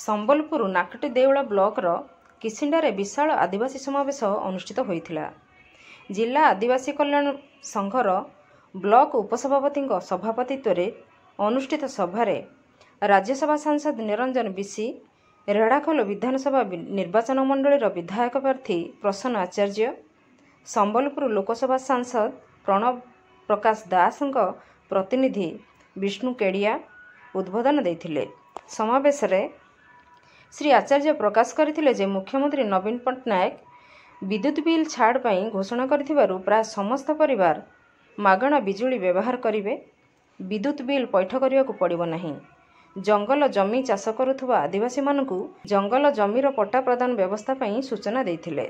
ସମ୍ବଲପୁର ନାକଟି ଦେଉଳ ବ୍ଲକର କିସିଣ୍ଡାରେ ବିଶାଳ ଆଦିବାସୀ ସମାବେଶ ଅନୁଷ୍ଠିତ ହୋଇଥିଲା। ଜିଲ୍ଲା ଆଦିବାସୀ କଲ୍ୟାଣ ସଂଘର ବ୍ଲକ ଉପସଭାପତିଙ୍କ ସଭାପତିତ୍ୱରେ ଅନୁଷ୍ଠିତ ସଭାରେ ରାଜ୍ୟସଭା ସାଂସଦ ନିରଞ୍ଜନ ବିଶି, ରେଢ଼ାଖୋଲ ବିଧାନସଭା ନିର୍ବାଚନ ମଣ୍ଡଳୀର ବିଧାୟକ ପ୍ରାର୍ଥୀ ପ୍ରସନ୍ନ ଆଚାର୍ଯ୍ୟ, ସମ୍ବଲପୁର ଲୋକସଭା ସାଂସଦ ପ୍ରଣବ ପ୍ରକାଶ ଦାସଙ୍କ ପ୍ରତିନିଧି ବିଷ୍ଣୁ କେଡ଼ିଆ ଉଦ୍ବୋଧନ ଦେଇଥିଲେ। ସମାବେଶରେ ଶ୍ରୀ ଆଚାର୍ଯ୍ୟ ପ୍ରକାଶ କରିଥିଲେ ଯେ ମୁଖ୍ୟମନ୍ତ୍ରୀ ନବୀନ ପଟ୍ଟନାୟକ ବିଦ୍ୟୁତ ବିଲ୍ ଛାଡ଼ ପାଇଁ ଘୋଷଣା କରିଥିବାରୁ ପ୍ରାୟ ସମସ୍ତ ପରିବାର ମାଗଣା ବିଜୁଳି ବ୍ୟବହାର କରିବେ। ବିଦ୍ୟୁତ ବିଲ୍ ପୈଠ କରିବାକୁ ପଡ଼ିବ ନାହିଁ। ଜଙ୍ଗଲ ଜମି ଚାଷ କରୁଥିବା ଆଦିବାସୀମାନଙ୍କୁ ଜଙ୍ଗଲ ଜମିର ପଟ୍ଟା ପ୍ରଦାନ ବ୍ୟବସ୍ଥା ପାଇଁ ସୂଚନା ଦେଇଥିଲେ।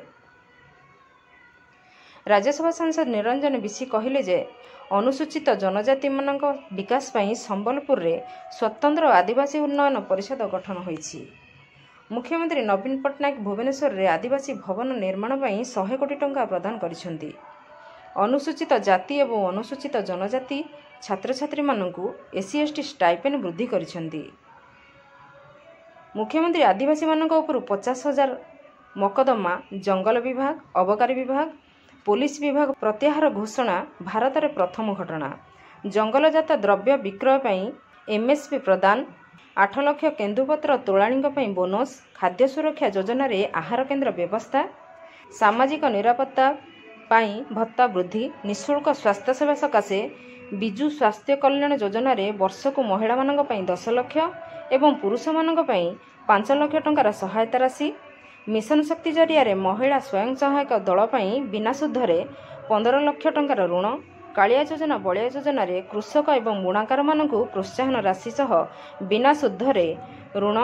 ରାଜ୍ୟସଭା ସାଂସଦ ନିରଞ୍ଜନ ବିଶି କହିଲେ ଯେ ଅନୁସୂଚିତ ଜନଜାତିମାନଙ୍କ ବିକାଶ ପାଇଁ ସମ୍ବଲପୁରରେ ସ୍ୱତନ୍ତ୍ର ଆଦିବାସୀ ଉନ୍ନୟନ ପରିଷଦ ଗଠନ ହୋଇଛି। ମୁଖ୍ୟମନ୍ତ୍ରୀ ନବୀନ ପଟ୍ଟନାୟକ ଭୁବନେଶ୍ୱରରେ ଆଦିବାସୀ ଭବନ ନିର୍ମାଣ ପାଇଁ 100 କୋଟି ଟଙ୍କା ପ୍ରଦାନ କରିଛନ୍ତି। ଅନୁସୂଚିତ ଜାତି ଏବଂ ଅନୁସୂଚିତ ଜନଜାତି ଛାତ୍ରଛାତ୍ରୀମାନଙ୍କୁ SC/ST ଷ୍ଟାଇପେଣ୍ଡ ବୃଦ୍ଧି କରିଛନ୍ତି। ମୁଖ୍ୟମନ୍ତ୍ରୀ ଆଦିବାସୀମାନଙ୍କ ଉପରୁ 50,000 ମକଦ୍ଦମା ଜଙ୍ଗଲ ବିଭାଗ, ଅବକାରୀ ବିଭାଗ, ପୋଲିସ ବିଭାଗ ପ୍ରତ୍ୟାହାର ଘୋଷଣା ଭାରତରେ ପ୍ରଥମ ଘଟଣା। ଜଙ୍ଗଲଜାତ ଦ୍ରବ୍ୟ ବିକ୍ରୟ ପାଇଁ MSP ପ୍ରଦାନ, 8 ଲକ୍ଷ କେନ୍ଦୁପତ୍ର ତୋଳାଣୀଙ୍କ ପାଇଁ ବୋନସ୍, ଖାଦ୍ୟ ସୁରକ୍ଷା ଯୋଜନାରେ ଆହାର କେନ୍ଦ୍ର ବ୍ୟବସ୍ଥା, ସାମାଜିକ ନିରାପତ୍ତା ପାଇଁ ଭତ୍ତା ବୃଦ୍ଧି, ନିଃଶୁଳ୍କ ସ୍ୱାସ୍ଥ୍ୟସେବା ସକାଶେ ବିଜୁ ସ୍ୱାସ୍ଥ୍ୟ କଲ୍ୟାଣ ଯୋଜନାରେ ବର୍ଷକୁ ମହିଳାମାନଙ୍କ ପାଇଁ 10 ଲକ୍ଷ ଏବଂ ପୁରୁଷମାନଙ୍କ ପାଇଁ 5 ଲକ୍ଷ ଟଙ୍କାର ସହାୟତା ରାଶି, ମିଶନ ଶକ୍ତି ଜରିଆରେ ମହିଳା ସ୍ୱୟଂ ସହାୟକ ଦଳ ପାଇଁ ବିନା ସୁଧରେ 15 ଲକ୍ଷ ଟଙ୍କାର ଋଣ, କାଳିଆ ଯୋଜନା ବଳିଆ ଯୋଜନାରେ କୃଷକ ଏବଂ ବୁଣାକାରମାନଙ୍କୁ ପ୍ରୋତ୍ସାହନ ରାଶି ସହ ବିନା ସୁଧରେ ଋଣ,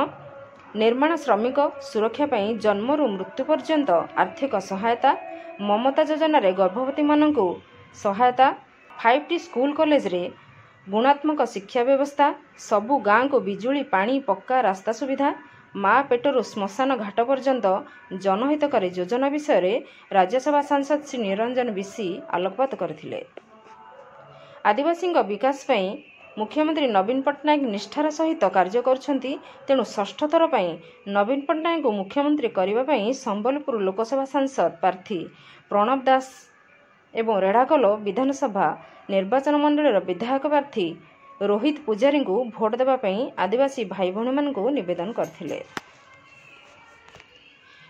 ନିର୍ମାଣ ଶ୍ରମିକ ସୁରକ୍ଷା ପାଇଁ ଜନ୍ମରୁ ମୃତ୍ୟୁ ପର୍ଯ୍ୟନ୍ତ ଆର୍ଥିକ ସହାୟତା, ମମତା ଯୋଜନାରେ ଗର୍ଭବତୀମାନଙ୍କୁ ସହାୟତା, 5ଟି ସ୍କୁଲ କଲେଜରେ ଗୁଣାତ୍ମକ ଶିକ୍ଷା ବ୍ୟବସ୍ଥା, ସବୁ ଗାଁକୁ ବିଜୁଳି, ପାଣି, ପକ୍କା ରାସ୍ତା ସୁବିଧା, ମା ପେଟରୁ ଶ୍ମଶାନ ଘାଟ ପର୍ଯ୍ୟନ୍ତ ଜନହିତକାରୀ ଯୋଜନା ବିଷୟରେ ରାଜ୍ୟସଭା ସାଂସଦ ଶ୍ରୀ ନିରଞ୍ଜନ ବିଶି ଆଲୋକପାତ କରିଥିଲେ। ଆଦିବାସୀଙ୍କ ବିକାଶ ପାଇଁ ମୁଖ୍ୟମନ୍ତ୍ରୀ ନବୀନ ପଟ୍ଟନାୟକ ନିଷ୍ଠାର ସହିତ କାର୍ଯ୍ୟ କରୁଛନ୍ତି। ତେଣୁ 6ଠ ଥର ପାଇଁ ନବୀନ ପଟ୍ଟନାୟକଙ୍କୁ ମୁଖ୍ୟମନ୍ତ୍ରୀ କରିବା ପାଇଁ ସମ୍ବଲପୁର ଲୋକସଭା ସାଂସଦ ପ୍ରାର୍ଥୀ ପ୍ରଣବ ଦାସ ଏବଂ ରେଢ଼ାଖୋଲ ବିଧାନସଭା ନିର୍ବାଚନ ମଣ୍ଡଳୀର ବିଧାୟକ ପ୍ରାର୍ଥୀ ରୋହିତ ପୂଜାରୀଙ୍କୁ ଭୋଟ ଦେବା ପାଇଁ ଆଦିବାସୀ ଭାଇ ଭଉଣୀମାନଙ୍କୁ ନିବେଦନ କରିଥିଲେ।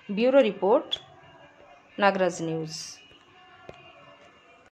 Bureau report, Nagaraj news.